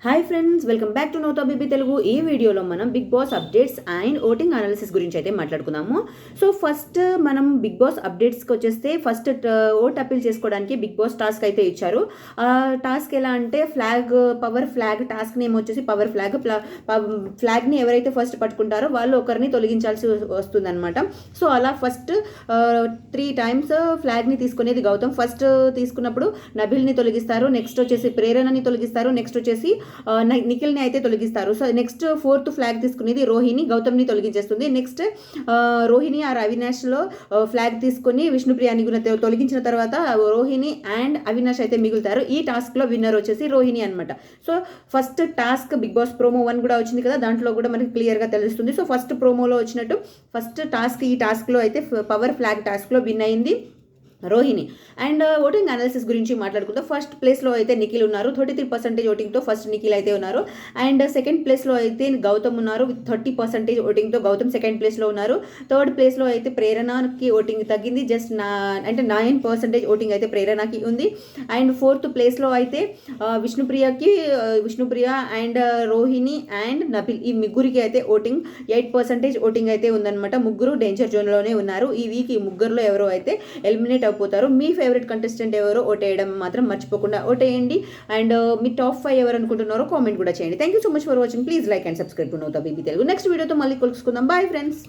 Hi friends, welcome back to నోతా BB Telugu. ఈ వీడియోలో మనం Bigg Boss updates and voting analysis గురించి అయితే మాట్లాడుకుందాము. సో ఫస్ట్ మనం బిగ్ బాస్ అప్డేట్స్కి వచ్చేస్తే ఫస్ట్ ఓట్ అప్పీల్ చేసుకోవడానికి బిగ్ బాస్ టాస్క్ అయితే ఇచ్చారు. ఆ టాస్క్ ఎలా అంటే పవర్ ఫ్లాగ్ టాస్క్ నేమ్ వచ్చేసి పవర్ ఫ్లాగ్ని ఎవరైతే ఫస్ట్ పట్టుకుంటారో వాళ్ళు ఒకరిని తొలగించాల్సి వస్తుందన్నమాట. సో అలా ఫస్ట్ 3 times ఫ్లాగ్ని తీసుకునేది గౌతమ్. ఫస్ట్ తీసుకున్నప్పుడు నబిల్ని తొలగిస్తారు, నెక్స్ట్ వచ్చేసి ప్రేరణని తొలగిస్తారు, నెక్స్ట్ వచ్చేసి నిఖిల్ని అయితే తొలగిస్తారు. సో నెక్స్ట్ 4th ఫ్లాగ్ తీసుకునేది రోహిణి గౌతమ్ని తొలగించేస్తుంది. నెక్స్ట్ రోహిణి ఆ అవినాష్లో ఫ్లాగ్ తీసుకుని విష్ణుప్రియాని తొలగించిన తర్వాత రోహిణి అండ్ అవినాష్ అయితే మిగులుతారు. ఈ టాస్క్లో విన్నర్ వచ్చేసి రోహిణి అనమాట. So first task Bigg Boss promo 1 కూడా వచ్చింది కదా, దాంట్లో కూడా మనకి క్లియర్గా తెలుస్తుంది. సో ఫస్ట్ ప్రోమోలో వచ్చినట్టు ఫస్ట్ టాస్క్ ఈ టాస్క్లో అయితే పవర్ ఫ్లాగ్ టాస్క్లో విన్ అయింది రోహిణి. అండ్ ఓటింగ్ అనాలిసిస్ గురించి మాట్లాడుకుంటే ఫస్ట్ ప్లేస్లో అయితే నిఖిల్ ఉన్నారు. 33% ఓటింగ్తో ఫస్ట్ నిఖిల్ అయితే ఉన్నారు. అండ్ సెకండ్ ప్లేస్లో అయితే గౌతమ్ ఉన్నారు విత్ 30% ఓటింగ్తో గౌతమ్ సెకండ్ ప్లేస్లో ఉన్నారు. థర్డ్ ప్లేస్లో అయితే ప్రేరణకి ఓటింగ్ తగ్గింది, జస్ట్ 9% ఓటింగ్ అయితే ప్రేరణకి ఉంది. అండ్ ఫోర్త్ ప్లేస్లో అయితే విష్ణుప్రియ అండ్ రోహిణి అండ్ నబిల్ ఈ ముగ్గురికి అయితే ఓటింగ్ 8% ఓటింగ్ అయితే ఉందన్నమాట. ముగ్గురు డేంజర్ జోన్లోనే ఉన్నారు. ఈ వీక్ ఈ ముగ్గురులో ఎవరో అయితే ఎలిమినేట్ అయిపోతారు. మీ ఫేవరెట్ కంటెస్టెంట్ ఎవరో ఓటేయడం మాత్రం మర్చిపోకుండా ఓటేయండి. అండ్ మీ టాప్ 5 ఎవరు అనుకుంటున్నారో కామెంట్ కూడా చేయండి. Thank you so much for watching. Please like and subscribe to నోతా బీబీ తెలుగు. నెక్స్ట్ వీడియోతో మళ్ళీ కలుసుకుందాం. Bye friends.